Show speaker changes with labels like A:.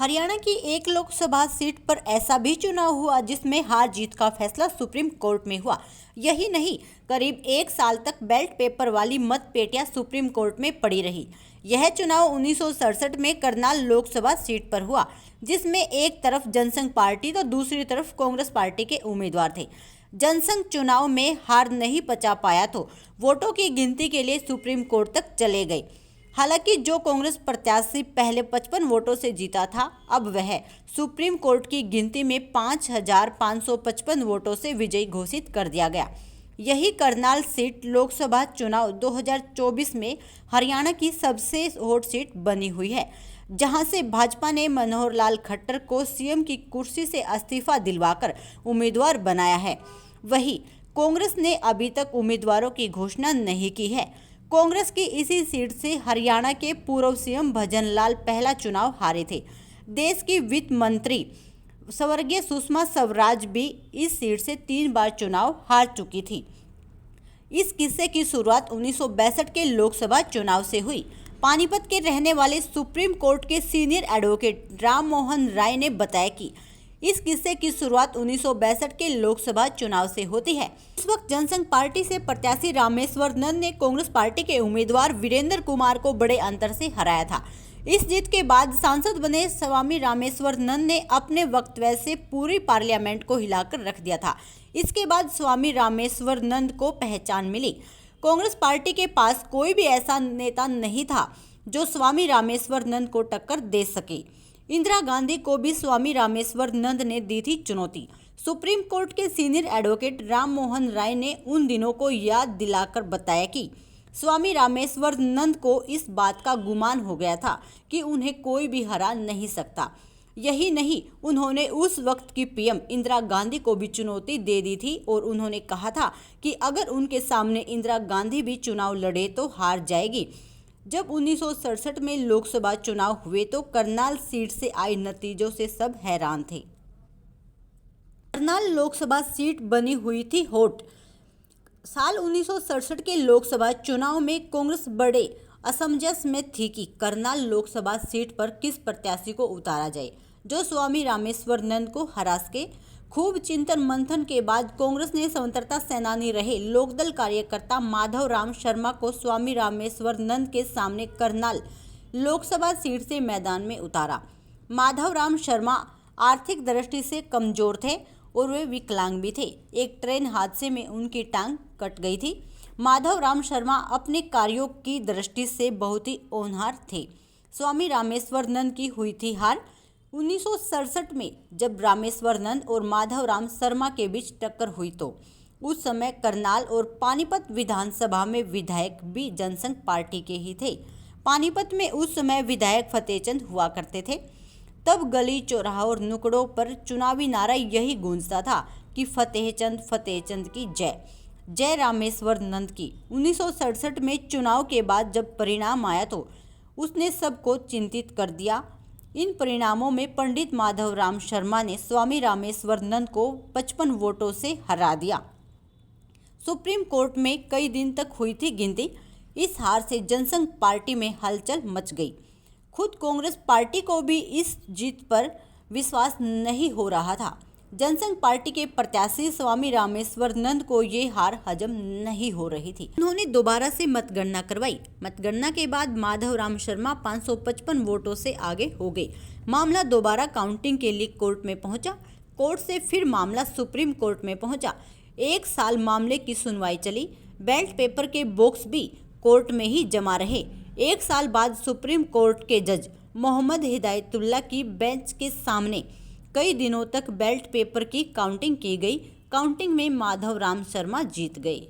A: हरियाणा की एक लोकसभा सीट पर ऐसा भी चुनाव हुआ जिसमें हार जीत का फैसला सुप्रीम कोर्ट में हुआ। यही नहीं, करीब एक साल तक बैलेट पेपर वाली मत पेटियां सुप्रीम कोर्ट में पड़ी रही। यह चुनाव 1967 में करनाल लोकसभा सीट पर हुआ, जिसमें एक तरफ जनसंघ पार्टी तो दूसरी तरफ कांग्रेस पार्टी के उम्मीदवार थे। जनसंघ चुनाव में हार नहीं पचा पाया तो वोटों की गिनती के लिए सुप्रीम कोर्ट तक चले गए। हालांकि जो कांग्रेस प्रत्याशी पहले 55 वोटों से जीता था, अब वह सुप्रीम कोर्ट की गिनती में 5,555 वोटों से विजयी घोषित कर दिया गया। यही करनाल सीट लोकसभा चुनाव 2024 में हरियाणा की सबसे हॉट सीट बनी हुई है, जहां से भाजपा ने मनोहर लाल खट्टर को सीएम की कुर्सी से इस्तीफा दिलवाकर उम्मीदवार बनाया है। वहीं कांग्रेस ने अभी तक उम्मीदवारों की घोषणा नहीं की है। कांग्रेस की इसी सीट से हरियाणा के पूर्व सीएम भजन लाल पहला चुनाव हारे थे। देश की वित्त मंत्री स्वर्गीय सुषमा स्वराज भी इस सीट से 3 बार चुनाव हार चुकी थी। इस किस्से की शुरुआत 1962 के लोकसभा चुनाव से हुई। पानीपत के रहने वाले सुप्रीम कोर्ट के सीनियर एडवोकेट राम मोहन राय ने बताया कि इस किस्से की शुरुआत 1962 के लोकसभा चुनाव से होती है। इस वक्त जनसंघ पार्टी से प्रत्याशी रामेश्वर नंद ने कांग्रेस पार्टी के उम्मीदवार वीरेंद्र कुमार को बड़े अंतर से हराया था। इस जीत के बाद सांसद बने स्वामी रामेश्वर नंद ने अपने वक्तव्य से पूरी पार्लियामेंट को हिलाकर रख दिया था। इसके बाद स्वामी रामेश्वर नंद को पहचान मिली। कांग्रेस पार्टी के पास कोई भी ऐसा नेता नहीं था जो स्वामी रामेश्वर नंद को टक्कर दे सके। इंदिरा गांधी को भी स्वामी रामेश्वर नंद ने दी थी चुनौती। सुप्रीम कोर्ट के सीनियर एडवोकेट राम मोहन राय ने उन दिनों को याद दिलाकर बताया कि स्वामी रामेश्वर नंद को इस बात का गुमान हो गया था कि उन्हें कोई भी हरा नहीं सकता। यही नहीं, उन्होंने उस वक्त की पीएम इंदिरा गांधी को भी चुनौती दे दी थी और उन्होंने कहा था कि अगर उनके सामने इंदिरा गांधी भी चुनाव लड़े तो हार जाएगी। जब 1967 में लोकसभा चुनाव हुए तो करनाल सीट से आए नतीजों से सब हैरान थे। करनाल लोकसभा सीट बनी हुई थी हॉट। साल 1967 के लोकसभा चुनाव में कांग्रेस बड़े असमंजस में थी कि करनाल लोकसभा सीट पर किस प्रत्याशी को उतारा जाए जो स्वामी रामेश्वर नंद को हरा सके। खूब चिंतन मंथन के बाद कांग्रेस ने स्वतंत्रता सेनानी रहे लोकदल कार्यकर्ता माधव राम शर्मा को स्वामी रामेश्वर नंद के सामने करनाल लोकसभा सीट से मैदान में उतारा। माधव राम शर्मा आर्थिक दृष्टि से कमजोर थे और वे विकलांग भी थे। एक ट्रेन हादसे में उनकी टांग कट गई थी। माधव राम शर्मा अपने कार्यों की दृष्टि से बहुत ही होनहार थे। स्वामी रामेश्वर नंद की हुई थी हार। 1967 में जब रामेश्वर नंद और माधव राम शर्मा के बीच टक्कर हुई तो उस समय करनाल और पानीपत विधानसभा में विधायक भी जनसंघ पार्टी के ही थे। पानीपत में उस समय विधायक फतेहचंद हुआ करते थे। तब गली चौराहा और नुकड़ों पर चुनावी नारा यही गूंजता था कि फतेहचंद की जय, जय रामेश्वर नंद की। 1967 में चुनाव के बाद जब परिणाम आया तो उसने सबको चिंतित कर दिया। इन परिणामों में पंडित माधव राम शर्मा ने स्वामी रामेश्वर नंद को 55 वोटों से हरा दिया। सुप्रीम कोर्ट में कई दिन तक हुई थी गिनती। इस हार से जनसंघ पार्टी में हलचल मच गई। खुद कांग्रेस पार्टी को भी इस जीत पर विश्वास नहीं हो रहा था। जनसंघ पार्टी के प्रत्याशी स्वामी रामेश्वर नंद को ये हार हजम नहीं हो रही थी। उन्होंने दोबारा से मतगणना करवाई। मतगणना के बाद माधव राम शर्मा 555 वोटों से आगे हो गए। मामला दोबारा काउंटिंग के लिए कोर्ट में पहुंचा। कोर्ट से फिर मामला सुप्रीम कोर्ट में पहुंचा। 1 साल मामले की सुनवाई चली। बैलेट पेपर के बॉक्स भी कोर्ट में ही जमा रहे। 1 साल बाद सुप्रीम कोर्ट के जज मोहम्मद हिदायतुल्ला की बेंच के सामने कई दिनों तक बैलेट पेपर की काउंटिंग की गई। काउंटिंग में माधव राम शर्मा जीत गए।